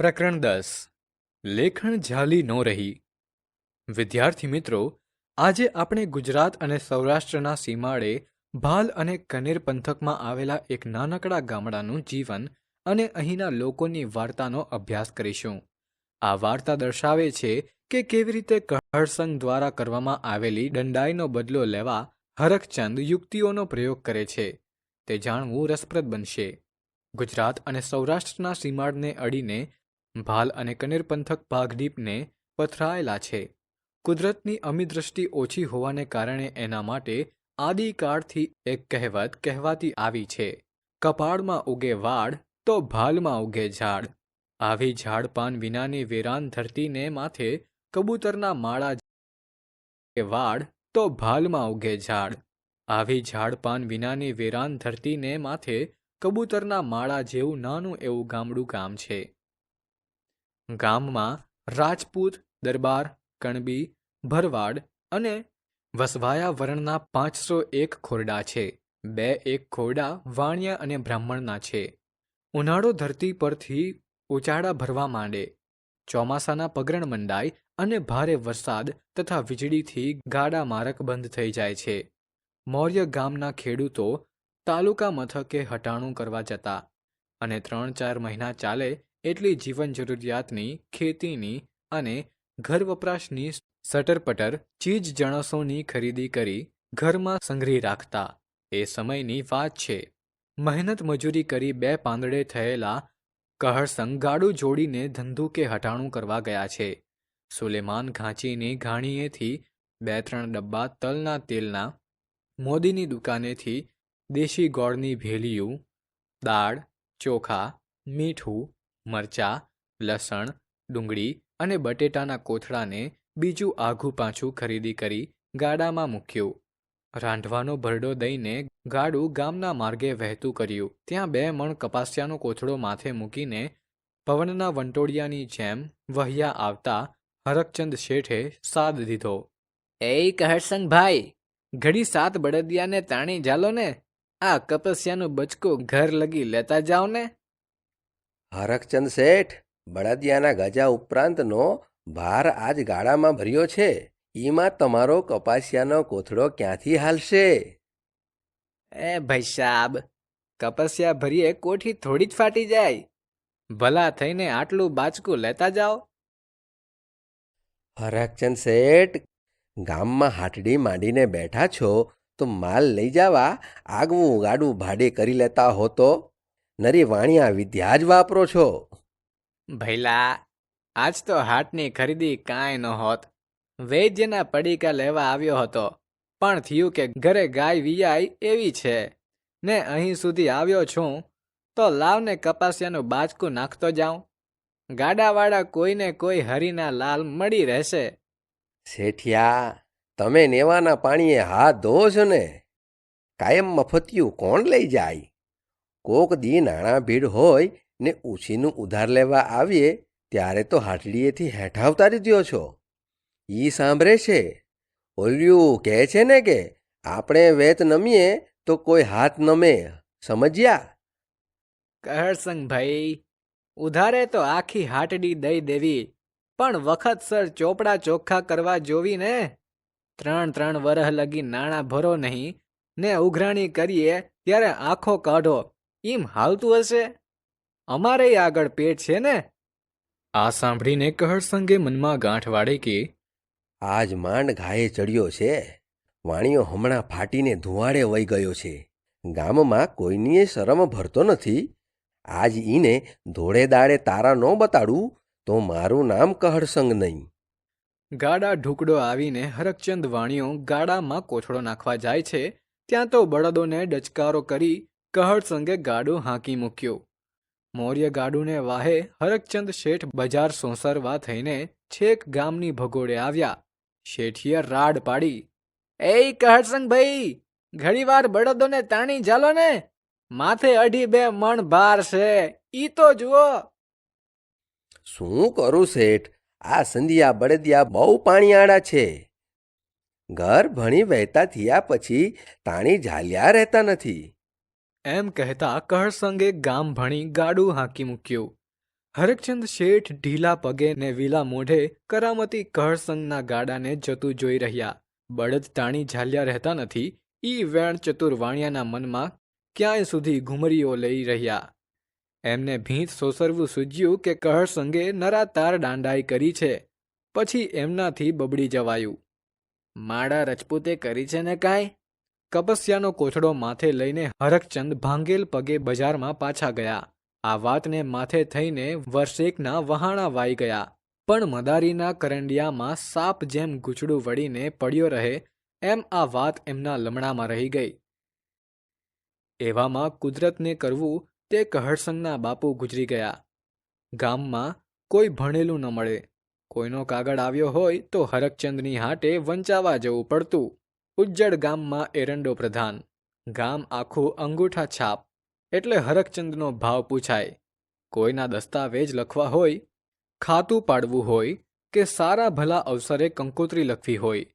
પ્રકરણ 10 લેખણ ઝાલી નો રહી. વિદ્યાર્થી મિત્રો, આજે આપણે ગુજરાત અને સૌરાષ્ટ્રના સીમાડે ભાલ અને કનેર પંથકમાં આવેલા એક નાનકડા ગામડાનું જીવન અને અહીંના લોકોની વાર્તાનો અભ્યાસ કરીશું. આ વાર્તા દર્શાવે છે કે કેવી રીતે કહળસંગ દ્વારા કરવામાં આવેલી દંડાઈનો બદલો લેવા હરખચંદ યુક્તિઓનો પ્રયોગ કરે છે. તે જાણવું રસપ્રદ બનશે. ગુજરાત અને સૌરાષ્ટ્રના સીમાડને અડીને ભાલ અને કનેર પંથક ભાગડીપને પથરાયેલા છે. કુદરતની અમિદ્રષ્ટિ ઓછી હોવાને કારણે એના માટે આદિકાળથી એક કહેવત કહેવાતી આવી છે, કપાળમાં ઉગે વાડ તો ભાલમાં ઉગે ઝાડ. આવી ઝાડપાન વિનાની વેરાન ધરતીને માથે કબૂતરના માળા વાડ તો ભાલમાં ઉગે ઝાડ. આવી ઝાડપાન વિનાની વેરાન ધરતીને માથે કબૂતરના માળા જેવું નાનું એવું ગામડું ગામ છે. ગામમાં રાજપૂત, દરબાર, કણબી, ભરવાડ અને વસવાયા વર્ણના 501 ખોરડા છે. 2 ખોરડા વાણિયા અને બ્રાહ્મણના છે. ઉનાળો ધરતી પરથી ઉચાડા ભરવા માંડે. ચોમાસાના પગરણ મંડાય અને ભારે વરસાદ તથા વીજળીથી ગાડા મારક બંધ થઈ જાય છે. મૌર્ય ગામના ખેડૂતો તાલુકા મથકે હટાણું કરવા જતા અને 3-4 મહિના ચાલે એટલી જીવન જરૂરિયાતની, ખેતીની અને ઘર વપરાશની સટરપટર ચીજ જણસોની ખરીદી કરી ઘરમાં સંગ્રહી રાખતા. એ સમયની વાત છે. મહેનત મજૂરી કરી 2 પાંદડે થયેલા કહળસંગ ગાડું જોડીને ધંધુકે હટાણું કરવા ગયા છે. સુલેમાન ઘાંચીની ઘાણીએથી 2-3 ડબ્બા તલના તેલના, મોદીની દુકાનેથી દેશી ગોળની ભેલીયું, દાળ, ચોખા, મીઠું, મરચાં, લસણ, ડુંગળી અને બટેટાના કોથળાને બીજું આઘું પાછું ખરીદી કરી ગાડામાં મૂક્યું. રાંધવાનો ભરડો દઈને ગાડું ગામના માર્ગે વહેતું કર્યું. ત્યાં 2 મણ કપાસિયાનો કોથળો માથે મૂકીને પવનના વંટોળિયાની જેમ વહ્યા આવતા હરખચંદ શેઠે સાદ દીધો. એ કહળસંગ ભાઈ, ઘડી 7 બળદિયાને તાણી જાલો ને, આ કપાસિયાનું બચકું ઘર લગી લેતા જાઓ ને. હરખચંદ શેઠ, બળદિયાના ગજા ઉપરાંતનો ભાર આજ ગાડામાં ભર્યો છે. ઈમાં તમારો કપાસિયાનો કોથળો ક્યાંથી હાલશે? એ ભાઈ સાબ, કપાસિયા ભરીએ કોઠી થોડી જ ફાટી જાય. ભલા થઈને આટલું બાચકું લેતા જાઓ. હરખચંદ શેઠ, ગામમાં હાટડી માંડીને બેઠા છો તો માલ લઈ જવા આગવું ગાડું ભાડે કરી લેતા હો તો. નરી વાણિયા વિદ્યા જ વાપરો છો. ભઈલા, આજ તો હાટની ખરીદી કાંઈ ન હોત. વૈદ્યના પડીકા લેવા આવ્યો હતો, પણ થયું કે ઘરે ગાય વિયાય એવી છે ને અહીં સુધી આવ્યો છું તો લાવને કપાસિયાનું બાચકું નાખતો જાઉં. ગાડાવાળા કોઈને કોઈ હરીના લાલ મળી રહેશે. શેઠિયા, તમે નેવાના પાણીએ હાથ ધોવો છો ને? કાયમ મફતિયું કોણ લઈ જાય? કોક દી નાણાં ભીડ હોય ને ઉછીનું ઉધાર લેવા આવીએ ત્યારે તો હાટડીએથી હેઠા ઉતારી દ્યો છો. ઈ સાંભળે છે. ઓલ્યું કહે છે ને કે આપણે વેત નમીએ તો કોઈ હાથ નમે, સમજ્યા? કહળસંગ ભાઈ, ઉધારે તો આખી હાટડી દઈ દેવી, પણ વખતસર ચોપડા ચોખ્ખા કરવા જોવી ને. 3 વરહ લગી નાણાં ભરો નહીં ને ઉઘરાણી કરીએ ત્યારે આંખો કાઢો, એમ હાલતું હશે? અમારેય આગળ પેટ છે ને. આ સાંભળીને કહળસંગે મનમાં ગાંઠ વાળે કે આજ માંડ ઘાયે ચડ્યો છે. વાણિયો હમણાં ફાટીને ધુવાડે વહી ગયો છે. ગામમાં કોઈનીએ શરમ ભરતો નથી. આજ ઈને ધોળે દાડે તારા ન બતાડું તો મારું નામ કહળસંગ નહીં. ગાડા ઢુકડો આવીને હરખચંદ વાણિયો ગાડામાં કોથળો નાખવા જાય છે ત્યાં તો બળદોને ડચકારો કરી કહળસંગે ગાડું હાંકી મૂક્યું. મૌર્ય ગાડુને વાહે હરખચંદ શેઠ બજાર સોંસરવા થઈને છેક ગામની ભગોળે આવ્યા. શેઠીએ રાડ પાડી, એ કહળસંગ ભાઈ, ઘડીવાર બળદોને તાણી જાલો ને, માથે 2.5 મણ ભાર છે, ઈ તો જુઓ. શું કરું શેઠ, આ સંધિયા બળદિયા બહુ પાણીયાળા છે. ઘર ભણી વહેતા થયા પછી તાણી ઝાલ્યા રહેતા નથી. એમ કહેતા કહળસંગે ગામ ભણી ગાડું હાંકી મૂક્યું. હરકચંદ શેઠ ઢીલા પગે ને વિલા મોઢે કરામતી કહરસંગના ગાડાને જતું જોઈ રહ્યા. બળદ તાણી ઝાલ્યા રહેતા નથી. ઈ વેણ ચતુર વાણિયાના મનમાં ક્યાંય સુધી ઘુમરીઓ લઈ રહ્યા. એમને ભીંત સોસરવું સૂજ્યું કે કહરસંગે નરાતાર દાંડાઈ કરી છે. પછી એમનાથી બબડી જવાયું. માડા રજપૂતે કરી છે ને કાંઈ? કપસ્યાનો કોથળો માથે લઈને હરકચંદ ભાંગેલ પગે બજારમાં પાછા ગયા. આ વાતને માથે થઈને વર્ષેકના વહાણા વાઈ ગયા. પણ મદારીના કરંડિયામાં સાપ જેમ ગૂંચડું વળીને પડ્યો રહે એમ આ વાત એમના લમણામાં રહી ગઈ. એવામાં કુદરતને કરવું તે કહરસંગના બાપુ ગુજરી ગયા. ગામમાં કોઈ ભણેલું ન મળે. કોઈનો કાગળ આવ્યો હોય તો હરકચંદની હાટે વંચાવા જવું પડતું. ઉજ્જડ ગામમાં એરંડો પ્રધાન. ગામ આખું અંગૂઠા છાપ. એટલે હરકચંદનો ભાવ પૂછાય. કોઈના દસ્તાવેજ લખવા હોય, ખાતું પાડવું હોય, કે સારા ભલા અવસરે કંકોત્રી લખવી હોય,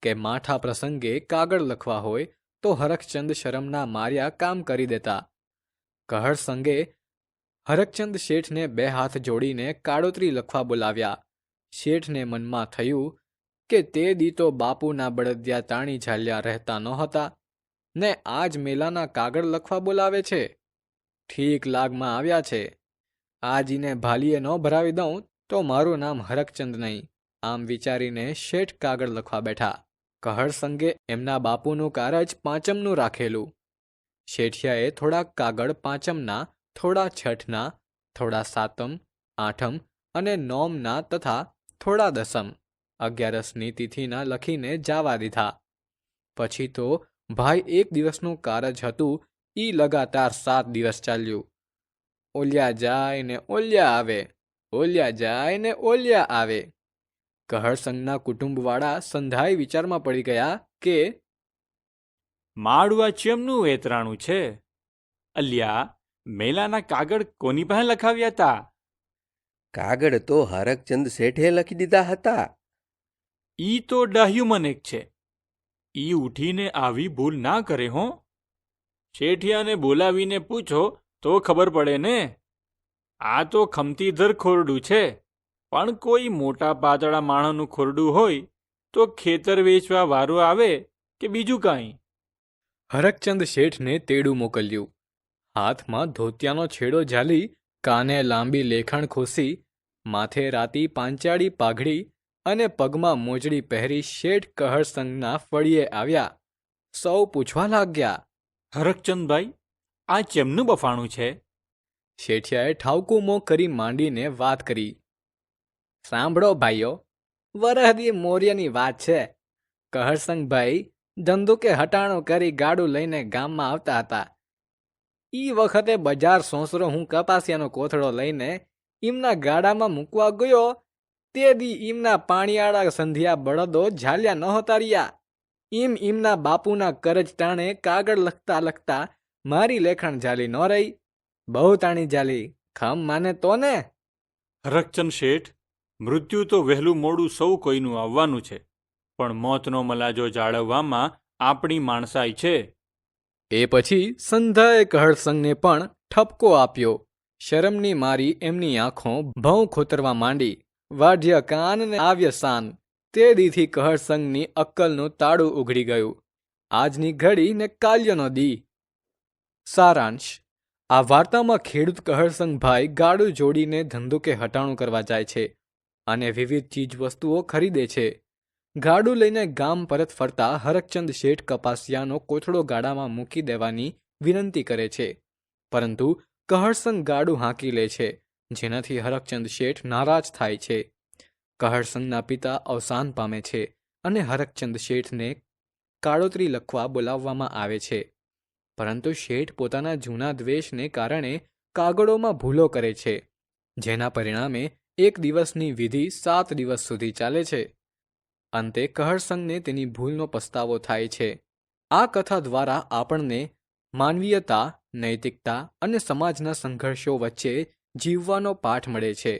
કે માઠા પ્રસંગે કાગળ લખવા હોય તો હરકચંદ શરમના માર્યા કામ કરી દેતા. કહરસંગે હરકચંદ શેઠને 2 હાથ જોડીને કાળોતરી લખવા બોલાવ્યા. શેઠને મનમાં થયું કે તે દી તો બાપુના બળદિયા તાણી ઝાલ્યા રહેતા નહોતા ને આજ મેલાના કાગળ લખવા બોલાવે છે. ઠીક લાગમાં આવ્યા છે. આજીને ભાલીએ ન ભરાવી દઉં તો મારું નામ હરકચંદ નહીં. આમ વિચારીને શેઠ કાગળ લખવા બેઠા. કહરસંગે એમના બાપુનું કારજ પાંચમનું રાખેલું. શેઠિયાએ થોડા કાગળ પાંચમના, થોડા છઠના, થોડા સાતમ, આઠમ અને નોમના તથા થોડા દસમ, 11ની તિથિના લખીને જાવા દીધા. પછી તો ભાઈ 1 દિવસનું કારજ હતું. ઈ લગાતાર 7 દિવસ ચાલ્યું. ઓલ્યા જાય ને ઓલ્યા આવે, ઓલ્યા જાય ને ઓલ્યા આવે. કહરસંગના કુટુંબવાળા સંધાઈ વિચારમાં પડી ગયા કે માળું આ ચેમનું વેતરાણું છે? અલ્યા, મેલાના કાગળ કોની પાસે લખાવ્યા હતા? કાગળ તો હરકચંદ શેઠે લખી દીધા હતા. ઈ તો ડાહ્યું મનેક છે. ઈ ઉઠીને આવી ભૂલ ના કરે હો. શેઠિયાને બોલાવીને પૂછો તો ખબર પડે ને. આ તો ખમતીધર ખોરડું છે. પણ કોઈ મોટા પાતળા માણસનું ખોરડું હોય તો ખેતર વેચવા વારો આવે કે બીજું કાંઈ. હરકચંદ શેઠને તેડું મોકલ્યું. હાથમાં ધોતિયાનો છેડો ઝાલી, કાને લાંબી લેખણ ખોસી, માથે રાતી પાંચાળી પાઘડી અને પગમાં મોજડી પહેરી શેઠ કહરસંગના ફળીએ આવ્યા. સૌ પૂછવા લાગ્યા, હરકચંદભાઈ, આ ચેમનું બફાણું છે? શેઠિયાએ ઠાવકું મોં કરી માંડીને વાત કરી. સાંભળો ભાઈઓ, વરહદી મોર્યની વાત છે. કહરસંગભાઈ ધંધુકે હટાણું કરી ગાડું લઈને ગામમાં આવતા હતા. ઈ વખતે બજાર સોંસરો હું કપાસિયાનો કોથળો લઈને ઈમના ગાડામાં મૂકવા ગયો તે દી ઈમના પાણીયાળા સંધિયા બળદો ઝાલ્યા નહોતા રહ્યા. ઈમના બાપુના કરજ ટાણે કાગળ લખતા લખતા મારી લેખણ ઝાલી ન રહી. બહુ તાણી ઝાલી, ખમ માને તો ને. હરકચંદ શેઠ, મૃત્યુ તો વહેલું મોડું સૌ કોઈનું આવવાનું છે, પણ મોતનો મલાજો જાળવવામાં આપણી માણસાઈ છે. એ પછી સંધાએ કહરસંગને પણ ઠપકો આપ્યો. શરમની મારી એમની આંખો ભઉં ખોતરવા માંડી. વાઢ્ય કાન ને આવ્ય સાન. તે દીથી કહરસંગની અક્કલનું તાળું ઉઘડી ગયું. આજની ઘડી ને કાલ્યનો દી. સારાંશ: આ વાર્તામાં ખેડૂત કહરસંગભાઈ ગાડું જોડીને ધંધુકે હટાણું કરવા જાય છે અને વિવિધ ચીજવસ્તુઓ ખરીદે છે. ગાડું લઈને ગામ પરત ફરતા હરકચંદ શેઠ કપાસિયાનો કોથળો ગાડામાં મૂકી દેવાની વિનંતી કરે છે, પરંતુ કહરસંગ ગાડું હાંકી લે છે, જેનાથી હરકચંદ શેઠ નારાજ થાય છે. કહરસંગના પિતા અવસાન પામે છે અને હરકચંદ શેઠને કાળોતરી લખવા બોલાવવામાં આવે છે, પરંતુ શેઠ પોતાના જૂના દ્વેષને કારણે કાગળોમાં ભૂલો કરે છે, જેના પરિણામે 1 દિવસની વિધિ 7 દિવસ સુધી ચાલે છે. અંતે કહરસંગને તેની ભૂલનો પસ્તાવો થાય છે. આ કથા દ્વારા આપણને માનવીયતા, નૈતિકતા અને સમાજના સંઘર્ષો વચ્ચે જીવવાનો પાઠ મળે છે.